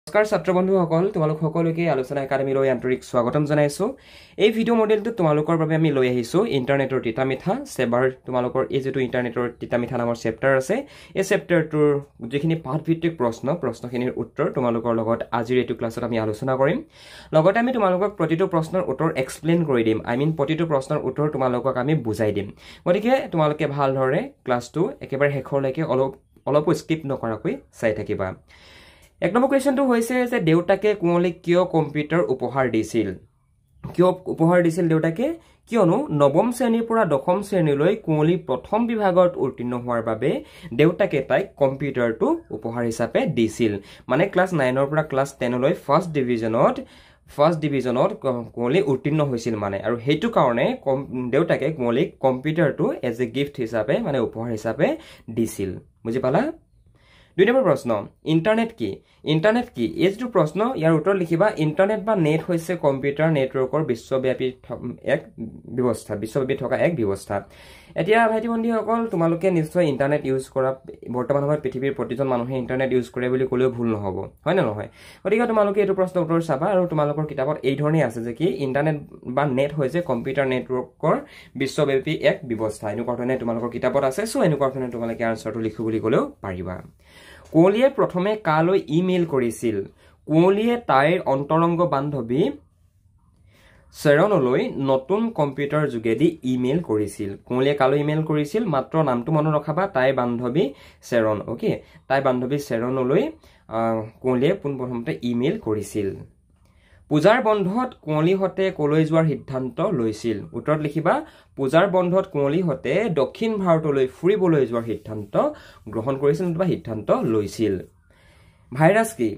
নমস্কাৰ ছাত্ৰ বন্ধুসকল তোমালোক সকলোকে আলোচনা একাডেমীলৈ আন্তৰিক স্বাগতম জনাইছো এই ভিডিও মডেলটো তোমালোকৰ বাবে আমি লৈ আহিছো ইন্টাৰনেটৰ তিতামিঠা সেবাৰ তোমালোকৰ এই যেটো ইন্টাৰনেটৰ তিতামিঠা নামৰ চেপ্টাৰ আছে এই চেপ্টাৰটোৰ যিখিনি পাঠভিত্তিক প্ৰশ্নখিনিৰ উত্তৰ তোমালোকৰ লগত আজিৰ এই ক্লাছত আমি আলোচনা কৰিম লগতে আমি তোমালোকক প্ৰতিটো প্ৰশ্নৰ উত্তৰ এক্সপ্লেইন কৰি দিম প্ৰতিটো প্ৰশ্নৰ উত্তৰ তোমালোকক আমি বুজাই দিম গতিকে তোমালোকে ভালদৰে ক্লাছটো একেবাৰে শেষলৈকে অলপ স্কিপ নকৰাকৈ চাই থাকিবা এক নম্বৰ কোৱেশ্চনটো হৈছে যে দেউতাকে কোঁৱলীক কিয় কম্পিউটাৰ উপহাৰ দিছিল কিয় উপহাৰ দিছিল দেউতাকে কিয়নো নৱম শ্ৰেণীৰ পৰা দশম শ্ৰেণীলৈ কোঁৱলী প্ৰথম বিভাগত উত্তীৰ্ণ হোৱাৰ বাবে দেউতাকে তাইক কম্পিউটাৰটো উপহাৰ হিচাপে দিছিল মানে ক্লাছ 9 ৰ পৰা ক্লাছ 10 লৈ ফাৰ্ষ্ট ডিভিজনত কোঁৱলী উত্তীৰ্ণ হৈছিল মানে আৰু হেতু কাৰণে দেউতাকে কোঁৱলীক কম্পিউটাৰটো এজ এ গিফট হিচাপে মানে উপহাৰ হিচাপে দিছিল বুজি পালা দুই নম্বৰ প্ৰশ্ন ইন্টাৰনেট কি এই যেটো প্ৰশ্ন ইয়াৰ উত্তৰ লিখিবা ইন্টাৰনেট বা নেট হৈছে কম্পিউটাৰ নেটৱৰ্কৰ বিশ্বব্যাপী থকা এক ব্যৱস্থা এতিয়া ভাইটি বন্ধুসকল তোমালোকে নিশ্চয় ইন্টাৰনেট ইউজ কৰা বৰ্তমান সময়ত পৃথিৱীৰ প্ৰতিজন মানুহে ইন্টাৰনেট ইউজ কৰে বুলি ক'লেও ভুল নহব হয় না নহয় গতিকে তোমালোকে এইটো প্ৰশ্নৰ উত্তৰ চাবা আৰু তোমালোকৰ কিতাপত এই ধৰণে আছে যে কি ইন্টাৰনেট বা নেট হৈছে কম্পিউটাৰ নেটৱৰ্কৰ বিশ্বব্যাপী এক ব্যৱস্থা এনেকুৱা ধৰণে তোমালোকৰ কিতাপত আছে সো এনেকুৱা ধৰণে তোমালোকে আনসাৰটো লিখো বুলি ক'লেও পাৰিবা কোঁৱলীয়ে প্ৰথমে কালৈ ইমেইল কৰিছিল কোঁৱলীয়ে তাইৰ অন্তৰংগ বান্ধৱী চেৰণলৈ নতুন কম্পিউটাৰ যোগেদি ইমেইল কৰিছিল কোঁৱলীয়ে কালৈ ইমেইল কৰিছিল মাত্ৰ নামটো মনত ৰখাবা তাইৰ বান্ধৱী চেৰণ ওকে তাইৰ বান্ধৱী চেৰণলৈ কোঁৱলীয়ে পোনপ্ৰথমতে ইমেইল কৰিছিল পূজাৰ বন্ধত কোঁৱলীহঁতে কলৈ যোৱাৰ সিদ্ধান্ত লৈছিল উত্তৰত লিখিবা পূজাৰ বন্ধত কোঁৱলীহঁতে দক্ষিণ ভাৰতলৈ ফুৰিবলৈ যোৱাৰ সিদ্ধান্ত গ্ৰহণ কৰিছিল বা সিদ্ধান্ত লৈছিল ভাইৰাছ কি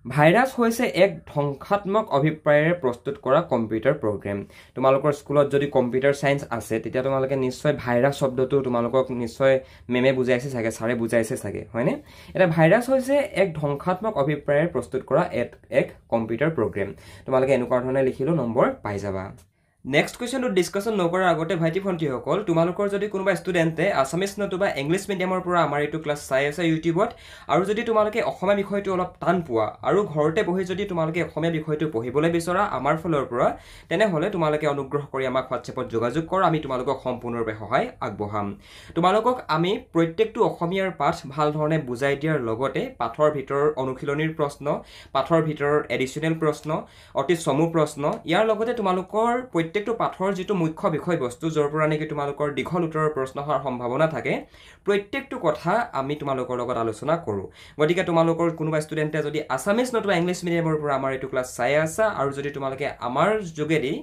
ভাইৰাছ হৈছে এক ধ্বংসাত্মক অভিপ্ৰায়েৰে প্ৰস্তুত কৰা কম্পিউটাৰ প্ৰগ্ৰাম তোমালোকৰ স্কুলত যদি কম্পিউটাৰ সায়েন্স আছে তেতিয়া তোমালোকে নিশ্চয় ভাইৰাছ শব্দটো তোমালোকক নিশ্চয় মেমে বুজাইছে চাগে সাৰে বুজাইছে চাগে হয়নে এটা ভাইৰাছ হৈছে এক ধ্বংসাত্মক অভিপ্ৰায়েৰে প্ৰস্তুত কৰা এক কম্পিউটাৰ প্ৰগ্ৰাম তোমালোকে এনেকুৱা ধৰণে লিখিলো নম্বৰ পাই যাবা নেক্সট কোৱেশ্চন ডিসকাশন নকৰাৰ আগতে ভাইটি ভণ্টিসকল তোমালোকৰ যদি কোনোবা ষ্টুডেন্টে আসামিজ নতুবা ইংলিশ মিডিয়ামৰ পৰা আমাৰ এইটো ক্লাছ চাই আছে ইউটিউবত আৰু যদি তোমালোকে অসমীয়া বিষয়টো অলপ টান পোৱা আৰু ঘৰতে বহি যদি তোমালোকে অসমীয়া বিষয়টো পঢ়িবলৈ বিচৰা আমাৰ ফলৰ পৰা তেনেহলে তোমালোকে অনুগ্ৰহ কৰি আমাক WhatsAppত যোগাযোগ কৰ আমি তোমালোকক সম্পূৰ্ণৰূপে সহায় আগবঢ়াম তোমালোকক আমি প্ৰত্যেকটো অসমীয়াৰ পাঠ ভাল ধৰণে বুজাই দিয়াৰ লগতে পাঠৰ ভিতৰৰ অনুশীলনীৰ প্ৰশ্ন পাঠৰ ভিতৰৰ এডিশনাল প্ৰশ্ন অতি চমু প্ৰশ্ন ইয়াৰ লগতে তোমালোকৰ প্ৰত্যেকটো পাঠৰ যেটো মুখ্য বিষয়বস্তু যৰ পৰা নেকি তোমালোকৰ দীঘল উত্তৰৰ প্ৰশ্ন হোৱাৰ সম্ভাৱনা থাকে প্ৰত্যেকটো কথা আমি তোমালোকৰ লগত আলোচনা কৰো গতিকে তোমালোকৰ কোনোবা ষ্টুডেন্টে যদি আসামিজ নতুবা ইংলিশ মিডিয়ামৰ পৰা আমাৰ এইটো ক্লাছ চাই আছা আৰু যদি তোমালোকে আমাৰ যোগেদি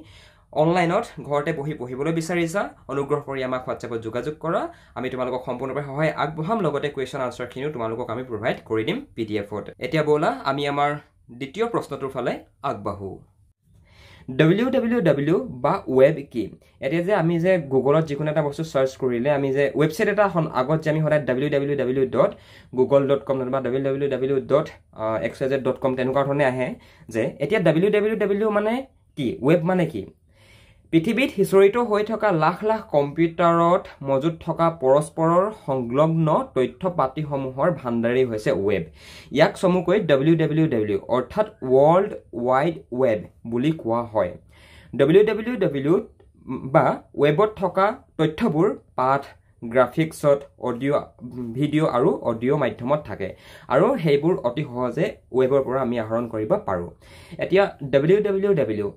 অনলাইনত ঘৰতে বহি পঢ়িবলৈ বিচাৰিছা অনুগ্ৰহ কৰি আমাক WhatsAppত যোগাযোগ কৰা আমি তোমালোকক সম্পূৰ্ণৰূপে সহায় আগবঢ়াম লগতে কোৱেশ্চন আনসাৰ খিনিও তোমালোকক আমি প্ৰভাইড কৰি দিম PDFত এতিয়া বলা আমি আমাৰ দ্বিতীয় প্ৰশ্নটোৰ ফালে আগবাঢ়ো www বা ওয়েব কি এতিয়া যে আমি যে গুগলত যিকোনো এটা বস্তু সাৰ্চ কৰিলে আমি যে ওয়েবসাইট এটা আগত যে আমি হঠাৎ www.google.com বা www.xyz.com তেনেকুৱা ধৰণে আহে যে এতিয়া www মানে কি ওয়েব মানে কি পৃথিৱীত হিচৰিত হৈ থকা লাখ লাখ কম্পিউটাৰত মজুত থকা পৰস্পৰৰ সংলগ্ন তথ্য পাতিসমূহৰ ভাণ্ডাৰেই হৈছে ওয়েব ইয়াক চমুকৈ www অৰ্থাৎ ওয়াৰ্ল্ড ওয়াইড ওয়েব বুলি কোৱা হয় www বা ওয়েবত থকা তথ্যবোৰ পাঠ গ্ৰাফিক্সত অডিও ভিডিও আৰু অডিও মাধ্যমত থাকে আৰু হেইবোৰ অতি সহজে ওয়েবৰ পৰা আমি আহৰণ কৰিব পাৰো এতিয়া www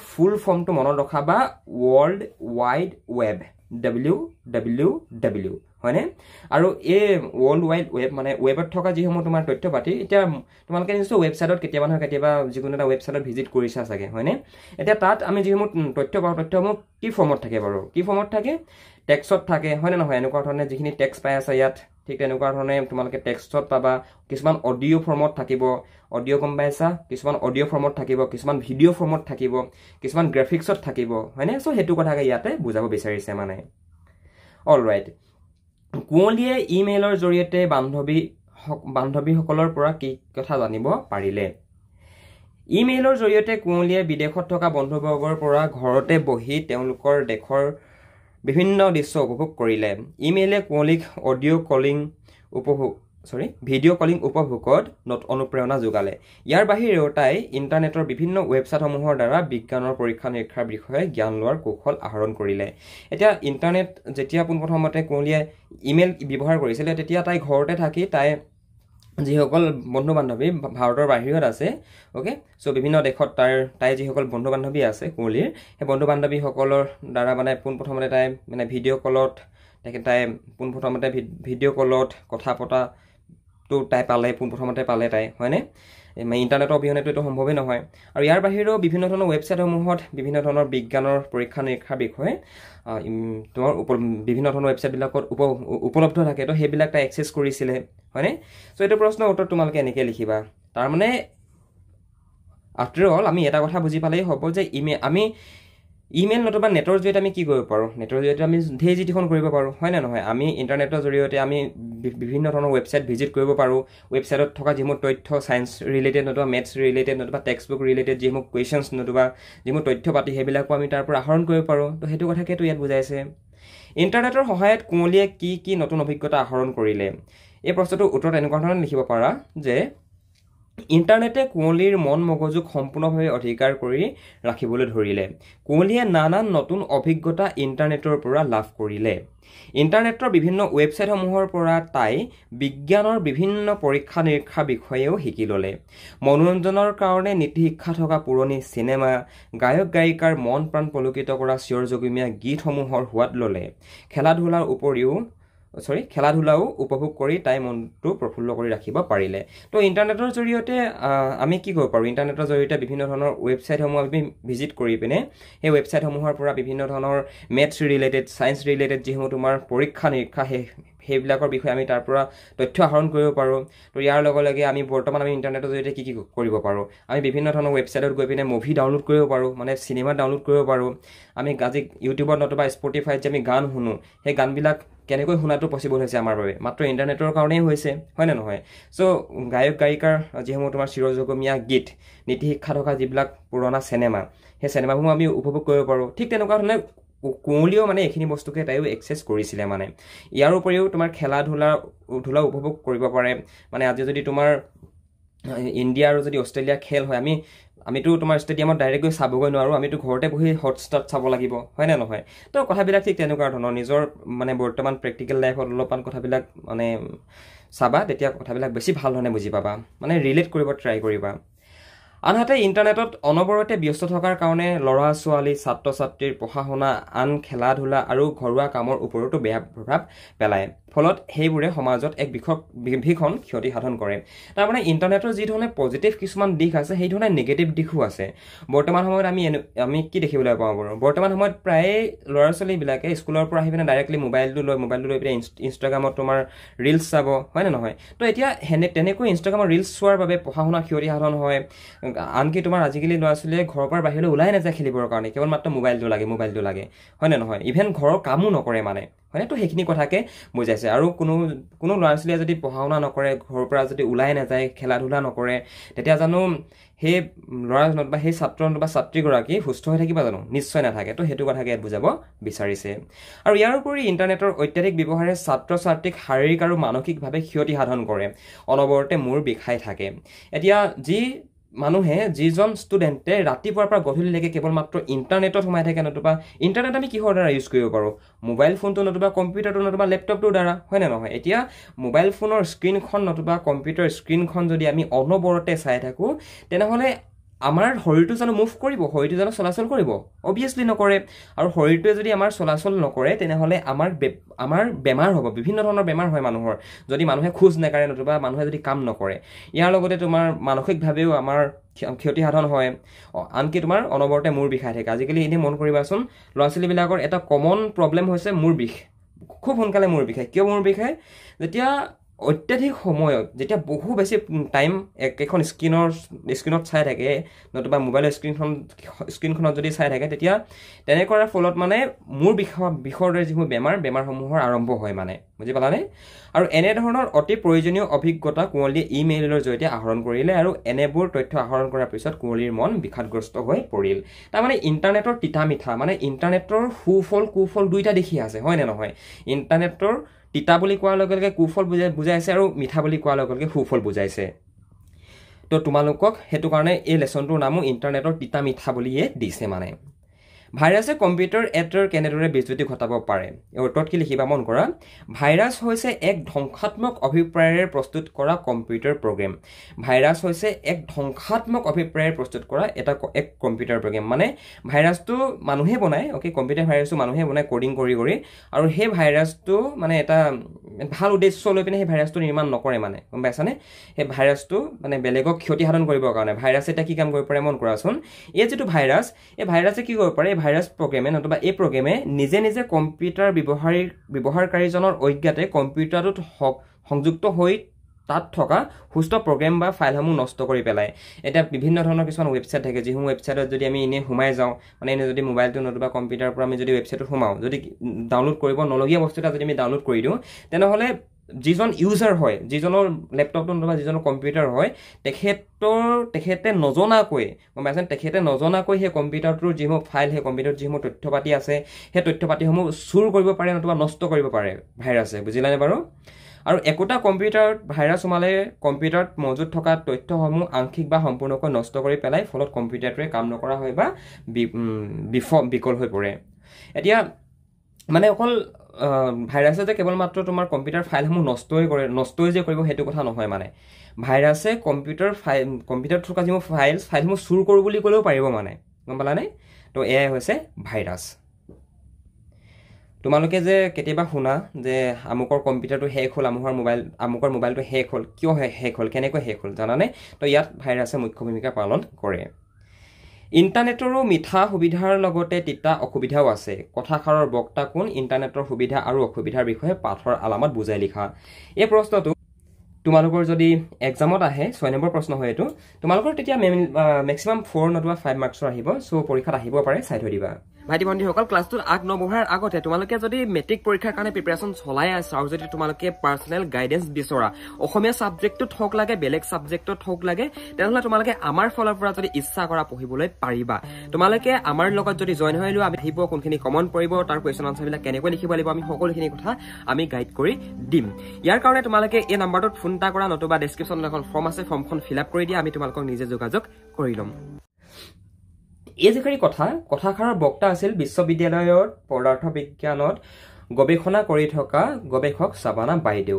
ফুল ফৰ্মটো মনত ৰখাবা ওয়াৰ্ল্ড ওয়াইড ওয়েব www হয়নে আৰু এই ওয়াৰ্ল্ড ওয়াইড ওয়েব মানে ওয়েবত থকা যিসমূহ তোমাৰ তথ্য পাতি এতিয়া তোমালোকে নিশ্চয় ওয়েবসাইটত কেতিয়াবা যিকোনো এটা ওয়েবসাইটত ভিজিট কৰিছা চাগে হয়নে এতিয়া তাত আমি যিসমূহ তথ্যসমূহ কি ফৰ্মত থাকে বাৰু কি ফৰ্মত থাকে টেক্সটত থাকে হয় না নহয় এনেকুৱা ধৰণে যিখিনি টেক্সট পাই আছে ইয়াত ঠিক তেনেকুৱা ধৰণে তোমালোকে টেক্সটত পাবা কিছুমান অডিও ফৰ্মত থাকিব অডিও গম পাইছা কিছুমান অডিও ফৰ্মত থাকিব কিছুমান ভিডিও ফৰ্মত থাকিব কিছুমান গ্ৰাফিক্সত থাকিব হয়নে সো হেতু কথাকে ইয়াতে বুজাব বিচাৰিছে মানে অলৰাইট কোঁৱলীয়ে ইমেইলৰ জৰিয়তে বান্ধৱীসকলৰ পৰা কি কথা জানিব পাৰিলে ইমেইলৰ জৰিয়তে কোঁৱলীয়ে বিদেশত থকা বন্ধুবৰ্গৰ পৰা ঘৰতে বহি তেওঁলোকৰ দেশৰ বিভিন্ন দৃশ্য উপভোগ কৰিলে ইমেইলে কোঁৱলীক অডিও কলিং ভিডিঅ' কলিং উপভোগত অনুপ্ৰেৰণা যোগালে ইয়াৰ বাহিৰেও তাই ইণ্টাৰনেটৰ বিভিন্ন ৱেবছাইটসমূহৰ দ্বাৰা বিজ্ঞানৰ পৰীক্ষা নিৰীক্ষাৰ বিষয়ে জ্ঞান লোৱাৰ কৌশল আহৰণ কৰিলে এতিয়া ইণ্টাৰনেট যেতিয়া পোনপ্ৰথমতে কুঁৱলীয়ে ইমেইল ব্যৱহাৰ কৰিছিলে তেতিয়া তাই ঘৰতে থাকি তাই যিসকল বন্ধু বান্ধৱী ভাৰতৰ বাহিৰত আছে ওকে সো বিভিন্ন দেশত তাই যিসকল বন্ধু বান্ধৱী আছে কুঁৱলীৰ সেই বন্ধু বান্ধৱীসকলৰ দ্বাৰা মানে পোনপ্ৰথমতে তাই মানে ভিডিঅ' কলত তাই পোনপ্ৰথমতে ভিডিঅ' কলত কথা পতা তো তাই পালে পোনপ্ৰথমতে পালে তাই হয়নে ইণ্টাৰনেটৰ অবিহনেতো এইটো সম্ভৱেই নহয় আৰু ইয়াৰ বাহিৰেও বিভিন্ন ধৰণৰ ৱেবছাইটসমূহত বিভিন্ন ধৰণৰ বিজ্ঞানৰ পৰীক্ষা নিৰীক্ষাৰ বিষয়ে তোমাৰ বিভিন্ন ধৰণৰ ৱেবছাইটবিলাকত উপলব্ধ থাকে তো সেইবিলাক তাই এক্সেছ কৰিছিলে হয়নে চ' এইটো প্ৰশ্নৰ উত্তৰ তোমালোকে এনেকৈ লিখিবা তাৰমানে আফটাৰ অল আমি এটা কথা বুজি পালেই হ'ব যে আমি ইমেইল নতুবা নেটৰ জৰিয়তে আমি কি কৰিব পাৰোঁ নেটৰ জৰিয়তে আমি ঢেৰ যিটিখন কৰিব পাৰোঁ হয় নে নহয় আমি ইণ্টাৰনেটৰ জৰিয়তে আমি বিভিন্ন ধৰণৰ ৱেবছাইট ভিজিট কৰিব পাৰোঁ ৱেবছাইটত থকা যিসমূহ তথ্য ছায়েন্স ৰিলেটেড নতুবা মেথছ ৰিলেটেড নতুবা টেক্সট বুক ৰিলেটেড যিসমূহ কুৱেশ্যনছ নতুবা যিসমূহ তথ্য পাতি সেইবিলাকো আমি তাৰ পৰা আহৰণ কৰিব পাৰোঁ তো সেইটো কথাকেতো ইয়াত বুজাইছে ইণ্টাৰনেটৰ সহায়ত কুঁৱলীয়ে কি নতুন অভিজ্ঞতা আহৰণ কৰিলে এই প্ৰশ্নটোৰ উত্তৰত এনেকুৱা ধৰণে লিখিব পাৰা যে ইণ্টাৰনেটে কুঁৱলীৰ মন মগজুক সম্পূৰ্ণভাৱে অধিকাৰ কৰি ৰাখিবলৈ ধৰিলে কুঁৱলীয়ে নানান নতুন অভিজ্ঞতা ইণ্টাৰনেটৰ পৰা লাভ কৰিলে ইণ্টাৰনেটৰ বিভিন্ন ৱেবছাইটসমূহৰ পৰা তাই বিজ্ঞানৰ বিভিন্ন পৰীক্ষা নিৰীক্ষাৰ বিষয়েও শিকি ল'লে মনোৰঞ্জনৰ কাৰণে নীতি শিক্ষা থকা পুৰণি চিনেমা গায়ক গায়িকাৰ মন প্ৰাণ পলকিত কৰা চিঞৰ জগমীয়া গীতসমূহৰ সোৱাদ ল'লে খেলা-ধূলাও উপভোগ কৰি তাই মনটো প্ৰফুল্ল কৰি ৰাখিব পাৰিলে তো ইণ্টাৰনেটৰ জৰিয়তে আমি কি কৰিব পাৰোঁ ইণ্টাৰনেটৰ জৰিয়তে বিভিন্ন ধৰণৰ ৱেবছাইটসমূহ আমি ভিজিট কৰি পিনে সেই ৱেবছাইটসমূহৰ পৰা বিভিন্ন ধৰণৰ মেথছ ৰিলেটেড ছায়েন্স ৰিলেটেড যিসমূহ তোমাৰ পৰীক্ষা নিৰীক্ষা সেইবিলাকৰ বিষয়ে আমি তাৰ পৰা তথ্য আহৰণ কৰিব পাৰোঁ তো ইয়াৰ লগে লগে আমি বৰ্তমান আমি ইণ্টাৰনেটৰ জৰিয়তে কি কৰিব পাৰোঁ আমি বিভিন্ন ধৰণৰ ৱেবছাইটত গৈ পিনে মুভি ডাউনলোড কৰিব পাৰোঁ মানে চিনেমা ডাউনলোড কৰিব পাৰোঁ আমি আজি ইউটিউবত নতুবা স্পটিফাইত যে আমি গান শুনো সেই গানবিলাক কেনেকৈ শুনাটো পচিবল হৈছে আমাৰ বাবে মাত্ৰ ইণ্টাৰনেটৰ কাৰণেই হৈছে হয়নে নহয় চ' গায়ক গায়িকাৰ যিসমূহ তোমাৰ চিৰজগমীয়া গীত নীতি শিক্ষা থকা যিবিলাক পুৰণা চিনেমা সেই চিনেমাসমূহ আমি উপভোগ কৰিব পাৰোঁ ঠিক তেনেকুৱা ধৰণে কুঁৱলীও মানে এইখিনি বস্তুকে তাইও এক্সেছ কৰিছিলে মানে ইয়াৰ উপৰিও তোমাৰ খেলা-ধূলা উপভোগ কৰিব পাৰে মানে আজি যদি তোমাৰ ইণ্ডিয়া আৰু যদি অষ্ট্ৰেলিয়া খেল হয় আমিতো তোমাৰ ষ্টেডিয়ামত ডাইৰেক্ট গৈ চাবগৈ নোৱাৰোঁ আমিতো ঘৰতে বহি হটষ্টাৰত চাব লাগিব হয়নে নহয় তো কথাবিলাক ঠিক তেনেকুৱা ধৰণৰ নিজৰ মানে বৰ্তমান প্ৰেক্টিকেল লাইফত অলপমান কথাবিলাক মানে চাবা তেতিয়া কথাবিলাক বেছি ভাল ধৰণে বুজি পাবা মানে ৰিলেট কৰিব ট্ৰাই কৰিবা আনহাতে ইণ্টাৰনেটত অনবৰতে ব্যস্ত থকাৰ কাৰণে ল'ৰা ছোৱালী ছাত্ৰ ছাত্ৰীৰ পঢ়া শুনা আন খেলা-ধূলা আৰু ঘৰুৱা কামৰ ওপৰতো বেয়া প্ৰভাৱ পেলায় ফলত সেইবোৰে সমাজত এক ভীষণ ক্ষতি সাধন কৰে তাৰমানে ইণ্টাৰনেটৰ যি ধৰণে পজিটিভ কিছুমান দিশ আছে সেই ধৰণে নিগেটিভ দিশো আছে বৰ্তমান সময়ত আমি কি দেখিবলৈ পাওঁ বাৰু বৰ্তমান সময়ত প্ৰায়ে ল'ৰা ছোৱালীবিলাকে স্কুলৰ পৰা আহি পিনে ডাইৰেক্টলি মোবাইলটো লৈ পিনে ইনষ্টাগ্ৰামত তোমাৰ ৰিলছ চাব হয় নে নহয় তো এতিয়া তেনেকৈ ইনষ্টাগ্ৰামৰ ৰিলছ চোৱাৰ বাবে পঢ়া শুনা ক্ষতি সাধন হয় আনকি তোমাৰ আজিকালি ল'ৰা ছোৱালীয়ে ঘৰৰ পৰা বাহিৰলৈ ওলাই নাযায় খেলিবৰ কাৰণে কেৱল মাত্ৰ মোবাইলটো লাগে হয় নে নহয় ইভেন ঘৰৰ কামো নকৰে মানে হয়নে তো সেইখিনি কথাকে বুজাইছে আৰু কোনো ল'ৰা ছোৱালীয়ে যদি পঢ়া শুনা নকৰে ঘৰৰ পৰা যদি ওলাই নাযায় খেলা-ধূলা নকৰে তেতিয়া জানো সেই ল'ৰা বা সেই ছাত্ৰ বা ছাত্ৰীগৰাকী সুস্থ হৈ থাকিব জানো নিশ্চয় নাথাকে তো সেইটো কথাকে ইয়াত বুজাব বিচাৰিছে আৰু ইয়াৰ উপৰি ইণ্টাৰনেটৰ অত্যাধিক ব্যৱহাৰে ছাত্ৰ ছাত্ৰীক শাৰীৰিক আৰু মানসিকভাৱে ক্ষতি সাধন কৰে অনবৰতে মূৰ বিষাই থাকে এতিয়া যিজন ষ্টুডেণ্টে ৰাতিপুৱাৰ পৰা গধূলিলৈকে কেৱল মাত্ৰ ইণ্টাৰনেটত সোমাই থাকে নতুবা ইণ্টাৰনেট আমি কিহৰ দ্বাৰা ইউজ কৰিব পাৰোঁ মোবাইল ফোনটো নতুবা কম্পিউটাৰটো নতুবা লেপটপটোৰ দ্বাৰা হয়নে নহয় এতিয়া মোবাইল ফোনৰ স্ক্ৰীণখন নতুবা কম্পিউটাৰ স্ক্ৰীণখন যদি আমি অনবৰতে চাই থাকোঁ তেনেহ'লে আমাৰ শৰীৰটো জানো মুভ কৰিব শৰীৰটো জানো চলাচল কৰিব অবভিয়াছলি নকৰে আৰু শৰীৰটোৱে যদি আমাৰ চলাচল নকৰে তেনেহ'লে আমাৰ বেমাৰ হ'ব বিভিন্ন ধৰণৰ বেমাৰ হয় মানুহৰ যদি মানুহে খোজ নাকাঢ়ে নতুবা মানুহে যদি কাম নকৰে ইয়াৰ লগতে তোমাৰ মানসিকভাৱেও আমাৰ ক্ষতি সাধন হয় আনকি তোমাৰ অনবৰতে মূৰ বিষাই থাকে আজিকালি এনেই মন কৰিবাচোন ল'ৰা ছোৱালীবিলাকৰ এটা কমন প্ৰব্লেম হৈছে মূৰ বিষ খুব সোনকালে মূৰ বিষায় কিয় মূৰ বিষায় যেতিয়া অত্যাধিক সময়ত যেতিয়া বহু বেছি টাইম একেখন স্ক্ৰীণত চাই থাকে নতুবা মোবাইলৰ স্ক্ৰীণখনত যদি চাই থাকে তেতিয়া তেনে কৰাৰ ফলত মানে মূৰ বিষৰ দৰে যিবোৰ বেমাৰসমূহৰ আৰম্ভ হয় মানে বুজি পালানে আৰু এনেধৰণৰ অতি প্ৰয়োজনীয় অভিজ্ঞতা কুঁৱলীয়ে ইমেইলৰ জৰিয়তে আহৰণ কৰিলে আৰু এনেবোৰ তথ্য আহৰণ কৰাৰ পিছত কুঁৱলীৰ মন বিষাদগ্ৰস্ত হৈ পৰিল তাৰমানে ইণ্টাৰনেটৰ তিতা মিঠা মানে ইণ্টাৰনেটৰ সুফল কুফল দুইটা দেখি আছে হয়নে নহয় ইণ্টাৰনেটৰ তিতা বুলি কোৱাৰ লগে লগে কুফল বুজাইছে আৰু মিঠা বুলি কোৱাৰ লগে লগে সুফল বুজাইছে তো তোমালোকক হেতু কাৰণে এই লেসনটোৰ নামো ইন্টাৰনেটৰ তিতা মিঠা বুলিয়ে দিছে মানে ভাইৰাছে কম্পিউটাৰ এটাৰ কেনেদৰে বিজুতি ঘটাব পাৰে উত্তৰত কি লিখিবা মন কৰা ভাইৰাছ হৈছে এক ধ্বংসাত্মক অভিপ্ৰায়েৰে প্ৰস্তুত কৰা কম্পিউটাৰ প্ৰগ্ৰেম ভাইৰাছ হৈছে এক ধ্বংসাত্মক অভিপ্ৰায়েৰে প্ৰস্তুত কৰা এক কম্পিউটাৰ প্ৰগ্ৰেম মানে ভাইৰাছটো মানুহে বনায় ওকে কম্পিউটাৰ ভাইৰাছটো মানুহে বনায় কোডিং কৰি আৰু সেই ভাইৰাছটো মানে এটা ভাল উদ্দেশ্য লৈ পিনে সেই ভাইৰাছটো নিৰ্মাণ নকৰে মানে গম পাইছানে সেই ভাইৰাছটো মানে বেলেগক ক্ষতি সাধন কৰিবৰ কাৰণে ভাইৰাছে এটা কি কাম কৰিব পাৰে মন কৰাচোন এই যেটো ভাইৰাছ এই ভাইৰাছে কি কৰিব পাৰে ভাইৰাছ প্ৰগ্ৰেমে নতুবা এই প্ৰগ্ৰেমে নিজে নিজে কম্পিউটাৰ ব্যৱহাৰকাৰীজনৰ অজ্ঞাতে কম্পিউটাৰটোত সংযুক্ত হৈ তাত থকা সুস্থ প্ৰগ্ৰেম বা ফাইলসমূহ নষ্ট কৰি পেলায় এটা বিভিন্ন ধৰণৰ কিছুমান ৱেবছাইট থাকে যিসমূহ ৱেবছাইটত যদি আমি এনে সোমাই যাওঁ মানে এনে যদি মোবাইলটো নতুবা কম্পিউটাৰৰ পৰা আমি যদি ৱেবছাইটত সোমাওঁ যদি ডাউনলোড কৰিব নলগীয়া বস্তু এটা যদি আমি ডাউনলোড কৰি দিওঁ তেনেহ'লে যিজন ইউজাৰ হয় যিজনৰ লেপটপটো নতুবা যিজনৰ কম্পিউটাৰ হয় তেখেতে নজনাকৈ গম পাইছেনে তেখেতে নজনাকৈ সেই কম্পিউটাৰটোৰ যিসমূহ ফাইল সেই কম্পিউটাৰত যিসমূহ তথ্য পাতি আছে সেই তথ্য পাতিসমূহ চুৰ কৰিব পাৰে নতুবা নষ্ট কৰিব পাৰে ভাইৰাছে বুজিলানে বাৰু আৰু একোটা কম্পিউটাৰত ভাইৰাছ সোমালে কম্পিউটাৰত মজুত থকা তথ্যসমূহ আংশিক বা সম্পূৰ্ণকৈ নষ্ট কৰি পেলাই ফলত কম্পিউটাৰটোৱে কাম নকৰা হয় বা বিকল হৈ পৰে এতিয়া মানে অকল ভাইৰাছে যে কেৱল মাত্ৰ তোমাৰ কম্পিউটাৰ ফাইলসমূহ নষ্টই যে কৰিব সেইটো কথা নহয় মানে ভাইৰাছে কম্পিউটাৰত থকা যিসমূহ ফাইলসমূহ চুৰ কৰোঁ বুলি ক'লেও পাৰিব মানে গম পালানে তো এয়াই হৈছে ভাইৰাছ তোমালোকে যে কেতিয়াবা শুনা যে আমুকৰ কম্পিউটাৰটো শেষ হ'ল আমুকৰ মোবাইলটো শেষ হ'ল কিয় শেষ হ'ল কেনেকৈ শেষ হ'ল জানানে তো ইয়াত ভাইৰাছে মুখ্য ভূমিকা পালন কৰে ইন্টাৰনেটৰো মিঠা সুবিধাৰ লগতে তিতা অসুবিধাও আছে কথাষাৰৰ বক্তা কোন ইন্টাৰনেটৰ সুবিধা আৰু অসুবিধাৰ বিষয়ে পাঠৰ আলামত বুজাই লিখা এই প্ৰশ্নটো তোমালোকৰ যদি এক্সামত আহে 6 নম্বৰ প্ৰশ্ন হয় এইটো তোমালোকৰ তেতিয়া ম্যাক্সিমাম 4 নতুবা 5 মাৰ্কছৰ আহিব সো পৰীক্ষাত আহিব পাৰে চাই থৈ দিবা ভাইটি বন্ধুসকল ক্লাছটোত নবঢ়াৰ আগতে তোমালোকে যদি মেট্ৰিক পৰীক্ষাৰ কাৰণে প্ৰিপাৰেচন চলাই আছা আৰু যদি তোমালোকে পাৰ্সোনেল গাইডেন্স বিচৰা অসমীয়া সাবজেক্টত হক লাগে বেলেগ সাবজেক্টত হক লাগে তেনেহলে তোমালোকে আমাৰ ফলৰ পৰা যদি ইচ্ছা কৰা পঢ়িবলৈ পাৰিবা তোমালোকে আমাৰ লগত যদি জয়েন হৈ লোৱা আমি আহিব কোনখিনি কমন পৰিব তাৰ কোৱেশ্চন আনসাৰ বিলাক কেনেকৈ লিখিব লাগিব আমি সকলোখিনি কথা আমি গাইড কৰি দিম ইয়াৰ কাৰণে তোমালোকে এই নম্বৰটোত ফোন টা কৰা নতুবা ডেসক্ৰিপচনত এখন ফৰ্ম আছে ফৰ্মখন ফিল আপ কৰি দিয়া আমি তোমালোকক নিজে যোগাযোগ কৰি লম এই যিখিনি কথাষাৰৰ বক্তা আছিল বিশ্ববিদ্যালয়ৰ পদাৰ্থ বিজ্ঞানত গৱেষণা কৰি থকা গৱেষক সাবানা বাইদেউ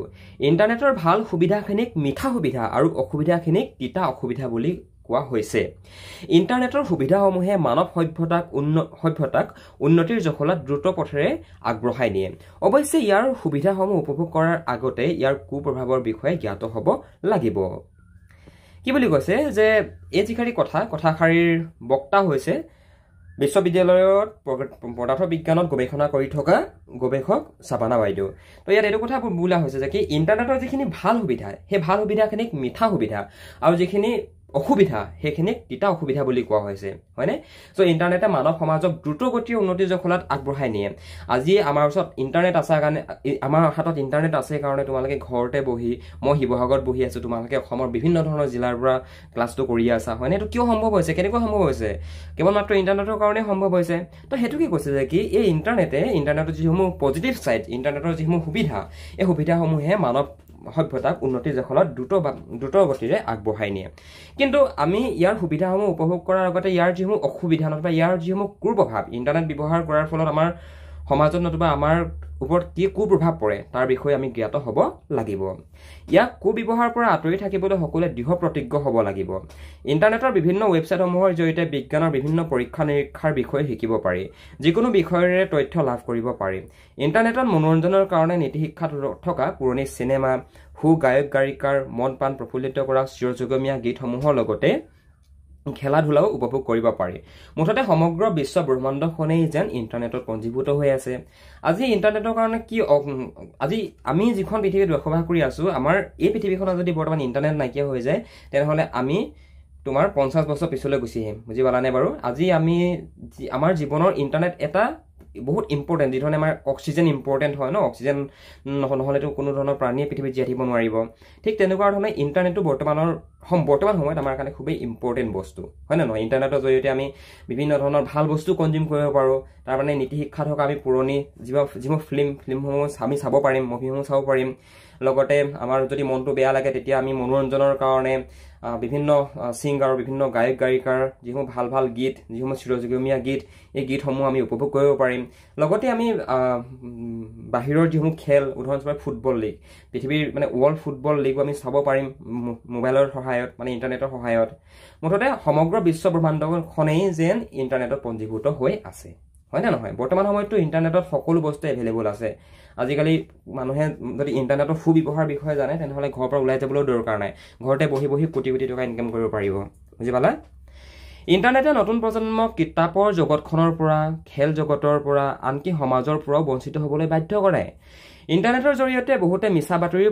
ইন্টাৰনেটৰ ভাল সুবিধাখিনিক মিঠা সুবিধা আৰু অসুবিধাখিনিক তিতা অসুবিধা বুলি কোৱা হৈছে ইন্টাৰনেটৰ সুবিধাসমূহে মানৱ সভ্যতাক উন্নতিৰ জখলাত দ্ৰুত পথেৰে আগবঢ়াই নিয়ে অৱশ্যে ইয়াৰ সুবিধাসমূহ উপভোগ কৰাৰ আগতে ইয়াৰ কুপ্ৰভাৱৰ বিষয়ে জ্ঞাত হ'ব লাগিব কি বুলি কৈছে যে এই যিখিনি কথাষাৰীৰ বক্তা হৈছে বিশ্ববিদ্যালয়ত পদাৰ্থ বিজ্ঞানত গৱেষণা কৰি থকা গৱেষক সাবানা বাইদেউ তো ইয়াত এইটো কথা বুলা হৈছে যে কি ইন্টাৰনেটৰ যিখিনি ভাল সুবিধা সেই ভাল সুবিধাখিনিক মিঠা সুবিধা আৰু যিখিনি অসুবিধা সেইখিনিক তিতা অসুবিধা বুলি কোৱা হৈছে হয়নে সো ইন্টাৰনেটে মানৱ সমাজক দ্ৰুতগতিৰ উন্নতিৰ জখলাত আগবঢ়াই নিয়ে আজি আমাৰ ওচৰত ইন্টাৰনেট আছে কাৰণে আমাৰ হাতত ইন্টাৰনেট আছে কাৰণে তোমালোকে ঘৰতে বহি মই শিৱসাগৰত বহি আছো তোমালোকে অসমৰ বিভিন্ন ধৰণৰ জিলাৰ পৰা ক্লাছটো কৰি আছা হয়নে তো কিয় সম্ভৱ হৈছে কেনেকৈ সম্ভৱ হৈছে কেৱল মাত্ৰ ইন্টাৰনেটৰ কাৰণে সম্ভৱ হৈছে তো হেতু কি কৈছে যে কি এই ইন্টাৰনেটৰ যিসমূহ পজিটিভ সাইড ইন্টাৰনেটৰ যিসমূহ সুবিধা এই সুবিধাসমূহে মানৱ সভ্যতাক উন্নতিৰ জখলাত দ্ৰুত গতিৰে আগবঢ়াই নিয়ে কিন্তু আমি ইয়াৰ সুবিধাসমূহ উপভোগ কৰাৰ আগতে ইয়াৰ যিসমূহ অসুবিধা নতুবা ইয়াৰ যিসমূহ কুপ্ৰভাৱ ইন্টাৰনেট ব্যৱহাৰ কৰাৰ ফলত আমাৰ সমাজত নতুবা আমাৰ ওপৰত কি কুপ্ৰভাৱ পৰে তাৰ বিষয়ে আমি জ্ঞাত হ'ব লাগিব ইয়াক কুব্যৱহাৰৰ পৰা আঁতৰি থাকিবলৈ সকলোৱে দৃঢ় প্ৰতিজ্ঞ হ'ব লাগিব ইন্টাৰনেটৰ বিভিন্ন ৱেবছাইটসমূহৰ জৰিয়তে বিজ্ঞানৰ বিভিন্ন পৰীক্ষা নিৰীক্ষাৰ বিষয়ে শিকিব পাৰি যিকোনো বিষয়ৰে তথ্য লাভ কৰিব পাৰি ইন্টাৰনেটত মনোৰঞ্জনৰ কাৰণে নীতি শিক্ষা থকা পুৰণি চিনেমা গায়ক গায়িকাৰ মন প্ৰাণ প্ৰফুল্লিত কৰা চিৰযুগমীয়া গীতসমূহৰ লগতে খেলা ধূলাও উপভোগ কৰিব পাৰি মুঠতে সমগ্ৰ বিশ্ব ব্ৰহ্মাণ্ডখনেই যেন ইন্টাৰনেটত পঞ্জীভূত হৈ আছে আজি ইন্টাৰনেটৰ কাৰণে কি আজি আমি যিখন পৃথিৱীত বসবাস কৰি আছো আমাৰ এই পৃথিৱীখনত যদি বৰ্তমান ইন্টাৰনেট নাইকিয়া হৈ যায় তেনেহলে আমি তোমাৰ 50 বছৰ পিছলৈ গুচি আহিম বুজি পালানে বাৰু আজি আমি আমাৰ জীৱনৰ ইন্টাৰনেট এটা বহুত ইম্পৰ্টেণ্ট, যিধৰণে আমাৰ অক্সিজেন ইম্পৰ্টেণ্ট হয় ন, অক্সিজেন নহ'লেতো কোনো ধৰণৰ প্ৰাণীয়ে পৃথিৱীত জীয়াই থাকিব নোৱাৰিব। ঠিক তেনেকুৱা ধৰণে ইণ্টাৰনেটটো বৰ্তমান সময়ত আমাৰ কাৰণে খুবেই ইম্পৰ্টেণ্ট বস্তু, হয় নে নহয়? ইণ্টাৰনেটৰ জৰিয়তে আমি বিভিন্ন ধৰণৰ ভাল বস্তু কনজিউম কৰিব পাৰোঁ। তাৰ মানে নীতি শিক্ষা থকা আমি পুৰণি যিবোৰ ফিল্মসমূহ আমি চাব পাৰিম, মুভিসমূহ চাব পাৰিম। লগতে আমাৰ যদি মনটো বেয়া লাগে তেতিয়া আমি মনোৰঞ্জনৰ কাৰণে বিভিন্ন ছিংগাৰ, বিভিন্ন গায়ক গায়িকাৰ যিসমূহ ভাল ভাল গীত, যিসমূহ চিৰযুগমীয়া গীত, এই গীতসমূহ আমি উপভোগ কৰিব পাৰিম। লগতে আমি বাহিৰৰ যিসমূহ খেল, উদাহৰণস্বৰূপে ফুটবল লীগ, পৃথিৱীৰ মানে ৱৰ্ল্ড ফুটবল লীগো আমি চাব পাৰিম মোবাইলৰ সহায়ত, মানে ইণ্টাৰনেটৰ সহায়ত। মুঠতে সমগ্ৰ বিশ্ব ব্ৰহ্মাণ্ডখনেই যেন ইণ্টাৰনেটত পঞ্জীভূত হৈ আছে, হয় নে নহয়? বৰ্তমান সময়ততো ইণ্টাৰনেটত সকলো বস্তু এভেইলেবল আছে। আজিকালি মানুহে যদি ইণ্টাৰনেটৰ সুব্যৱহাৰ বিষয়ে জানে তেনেহ'লে ঘৰৰ পৰা ওলাই যাবলৈও দৰকাৰ নাই, ঘৰতে বহি বহি কোটি কোটি টকা ইনকাম কৰিব পাৰিব। বুজি পালা? ইণ্টাৰনেটে নতুন প্ৰজন্মক কিতাপৰ জগতখনৰ পৰা, খেল জগতৰ পৰা, আনকি সমাজৰ পৰাও বঞ্চিত হ'বলৈ বাধ্য কৰে। ইণ্টাৰনেটৰ জৰিয়তে বহুতো মিছা বাতৰিও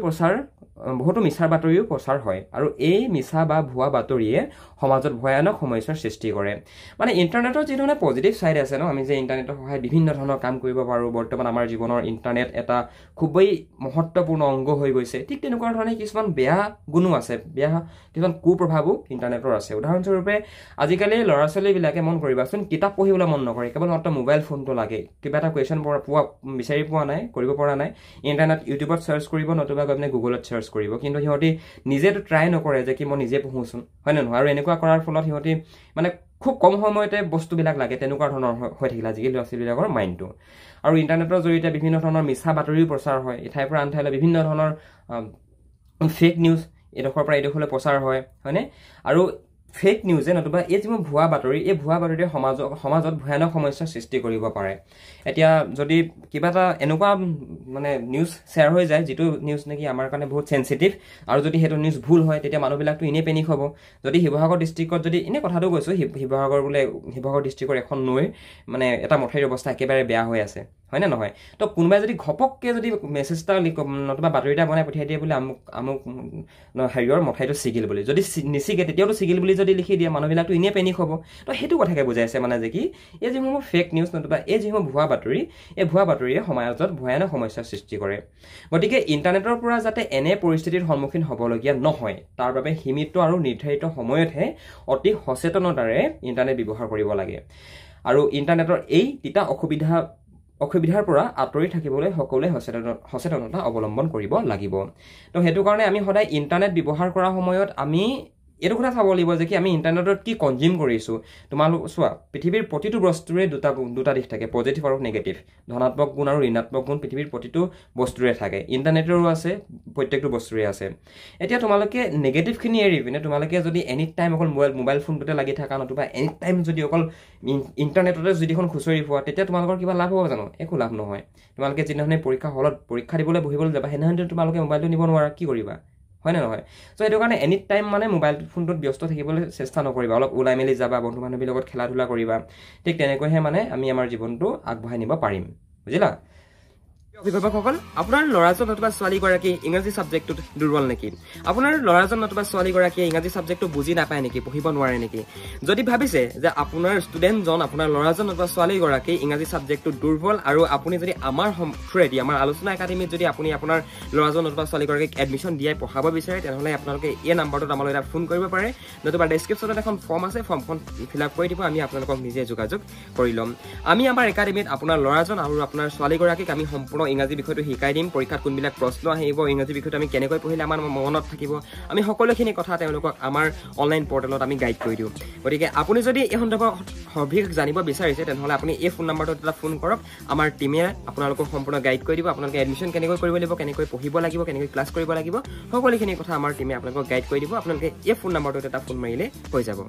প্ৰচাৰ হয়, আৰু এই মিছা বা ভুৱা বাতৰিয়ে সমাজত ভয়ানক সমস্যাৰ সৃষ্টি কৰে। মানে ইণ্টাৰনেটৰ যিধৰণে পজিটিভ ছাইড আছে ন, আমি যে ইণ্টাৰনেটৰ সহায়ত বিভিন্ন ধৰণৰ কাম কৰিব পাৰোঁ, বৰ্তমান আমাৰ জীৱনৰ ইণ্টাৰনেট এটা খুবেই মহত্বপূৰ্ণ অংগ হৈ গৈছে। ঠিক তেনেকুৱা ধৰণে কিছুমান বেয়া গুণো আছে, কিছুমান কুপ্ৰভাৱো ইণ্টাৰনেটৰ আছে। উদাহৰণস্বৰূপে আজিকালি ল'ৰা ছোৱালীবিলাকে মন কৰিবাচোন, কিতাপ পঢ়িবলৈ মন নকৰে, কেৱল মাত্ৰ মোবাইল ফোনটো লাগে। কিবা এটা কুৱেশ্যন বিচাৰি পোৱা নাই, কৰিব পৰা নাই, ইণ্টাৰনেট ইউটিউবত চাৰ্চ কৰিব, নতুবা গৈ পিনে গুগলত চাৰ্চ কৰিব। কিন্তু সিহঁতি নিজেতো ট্ৰাই নকৰে যে কি মই নিজে পঢ়োচোন, হয় নে নহয়? আৰু এনেকুৱা কৰাৰ ফলত সিহঁতি মানে খুব কম সময়তে বস্তুবিলাক লাগে, তেনেকুৱা ধৰণৰ হৈ থাকিলে আজিকালি ল'ৰা ছোৱালীবিলাকৰ মাইণ্ডটো। আৰু ইণ্টাৰনেটৰ জৰিয়তে বিভিন্ন ধৰণৰ মিছা বাতৰিও প্ৰচাৰ হয়, এঠাইৰ পৰা আন ঠাইলৈ বিভিন্ন ধৰণৰ ফেক নিউজ এডোখৰৰ পৰা এডোখৰলৈ প্ৰচাৰ হয়, হয়নে? আৰু ফেক নিউজে নতুবা এই যিবোৰ ভুৱা বাতৰি, এই ভুৱা বাতৰিয়ে সমাজত ভয়ানক সমস্যাৰ সৃষ্টি কৰিব পাৰে। এতিয়া যদি কিবা এটা এনেকুৱা মানে নিউজ শ্বেয়াৰ হৈ যায়, যিটো নিউজ নেকি আমাৰ কাৰণে বহুত চেঞ্চিটিভ, আৰু যদি সেইটো নিউজ ভুল হয় তেতিয়া মানুহবিলাকতো এনেই পেনিক হ'ব। যদি শিৱসাগৰ ডিষ্ট্ৰিক্টত যদি এনেই কথাটো কৈছোঁ, শিৱসাগৰ ডিষ্ট্ৰিক্টৰ এখন নৈৰ মানে এটা মথাউৰিৰ অৱস্থা একেবাৰে বেয়া হৈ আছে, হয় নে নহয়? তো কোনোবাই যদি ঘপককৈ যদি মেছেজ এটা নতুবা বাতৰি এটা বনাই পঠিয়াই দিয়ে বোলে আমুক হেৰিয়ৰ মথাউৰিটো ছিগিল বুলি, যদি নিছিগে তেতিয়াওতো ছিগিল বুলি যদি লিখি দিয়ে, মানুহবিলাকতো এনেই পেনিক হ'ব। তো সেইটো কথাকে বুজাইছে মানে যে কি এই যিসমূহ ফেক নিউজ নতুবা এই যিসমূহ ভুৱা বাতৰি, এই ভুৱা বাতৰিয়ে সমাজত ভয়ানক সমস্যাৰ সৃষ্টি কৰে। গতিকে ইণ্টাৰনেটৰ পৰা যাতে এনে পৰিস্থিতিৰ সন্মুখীন হ'বলগীয়া নহয়, তাৰ বাবে সীমিত আৰু নিৰ্ধাৰিত সময়তহে অতি সচেতনতাৰে ইণ্টাৰনেট ব্যৱহাৰ কৰিব লাগে। আৰু ইণ্টাৰনেটৰ এই তিতা অসুবিধাৰ পৰা আঁতৰি থাকিবলৈ সকলোৱে সচেতনতা অৱলম্বন কৰিব লাগিব। তো সেইটো কাৰণে আমি সদায় ইণ্টাৰনেট ব্যৱহাৰ কৰাৰ সময়ত আমি এইটো কথা চাব লাগিব যে কি আমি ইণ্টাৰনেটত কি কনজিউম কৰিছোঁ। তোমালোক চোৱা, পৃথিৱীৰ প্ৰতিটো বস্তুৰে দুটা দিশ থাকে, পজিটিভ আৰু নেগেটিভ, ধনাত্মক গুণ আৰু ঋণাত্মক গুণ পৃথিৱীৰ প্ৰতিটো বস্তুৰে থাকে, ইণ্টাৰনেটৰো আছে, প্ৰত্যেকটো বস্তুৰে আছে। এতিয়া তোমালোকে নেগেটিভখিনি এৰি পিনে তোমালোকে যদি এনি টাইম অকল মোবাইল ফোনটোতে লাগি থাকা, নতুবা এনি টাইম যদি অকল ইণ্টাৰনেটতে যদিখন খুচৰি পোৱা, তেতিয়া তোমালোকৰ কিবা লাভ হ'ব জানো? একো লাভ নহয়। তোমালোকে যিদিনাখনে পৰীক্ষা দিবলৈ বহিবলৈ যাবা, সেইদিনাখনি তোমালোকে মোবাইলটো নিব নোৱাৰা, কি কৰিবা? হয় নে নহয়? চ' সেইটো কাৰণে এনি টাইম মানে মোবাইল ফোনটোত ব্যস্ত থাকিবলৈ চেষ্টা নকৰিবা, অলপ ওলাই মেলি যাবা, বন্ধু বান্ধৱীৰ লগত খেলা ধূলা কৰিবা। ঠিক তেনেকৈহে মানে আমি আমাৰ জীৱনটো আগবঢ়াই নিব পাৰিম। বুজিলা? অভিভাৱকসকল, আপোনাৰ ল'ৰাজন নতুবা ছোৱালীগৰাকী ইংৰাজী ছাবজেক্টটোত দুৰ্বল নেকি? আপোনাৰ ল'ৰাজন নতুবা ছোৱালীগৰাকীয়ে ইংৰাজী ছাবজেক্টটো বুজি নাপায় নেকি, পঢ়িব নোৱাৰে নেকি? যদি ভাবিছে যে আপোনাৰ ষ্টুডেণ্টজন, আপোনাৰ ল'ৰাজন নতুবা ছোৱালীগৰাকী ইংৰাজী ছাবজেক্টটো দুৰ্বল, আৰু আপুনি যদি আমাৰ থ্ৰুৱেদি, আমাৰ আলোচনা একাডেমীত যদি আপুনি আপোনাৰ ল'ৰাজন নতুবা ছোৱালীগৰাকীক এডমিশ্যন দিয়াই পঢ়াব বিচাৰে, তেনেহ'লে আপোনালোকে এই নাম্বাৰটোত আমালৈ এটা ফোন কৰিব পাৰে, নতুবা ডেছক্ৰিপশ্যনত এখন ফৰ্ম আছে, ফৰ্মখন ফিল আপ কৰি দিব, আমি আপোনালোকক নিজে যোগাযোগ কৰি ল'ম। আমি আমাৰ একাডেমীত আপোনাৰ ল'ৰাজন আৰু আপোনাৰ ছোৱালীগৰাকীক আমি সম্পূৰ্ণ ইংৰাজী বিষয়টো শিকাই দিম, পৰীক্ষাত কোনবিলাক প্ৰশ্ন আহিব, ইংৰাজী বিষয়টো আমি কেনেকৈ পঢ়িলে আমাৰ মনত থাকিব, আমি সকলোখিনি কথা তেওঁলোকক আমাৰ অনলাইন পৰ্টেলত আমি গাইড কৰি দিওঁ। গতিকে আপুনি যদি এই সন্দৰ্ভত সবিশেষ জানিব বিচাৰিছে, তেনেহ'লে আপুনি এই ফোন নাম্বাৰটোত এটা ফোন কৰক, আমাৰ টিমে আপোনালোকক সম্পূৰ্ণ গাইড কৰি দিব, আপোনালোকে এডমিশ্যন কেনেকৈ কৰিব লাগিব, কেনেকৈ পঢ়িব লাগিব, কেনেকৈ ক্লাছ কৰিব লাগিব, সকলোখিনি কথা আমাৰ টিমে আপোনালোকক গাইড কৰি দিব। আপোনালোকে এই ফোন নাম্বাৰটোত এটা ফোন মাৰিলে হৈ যাব।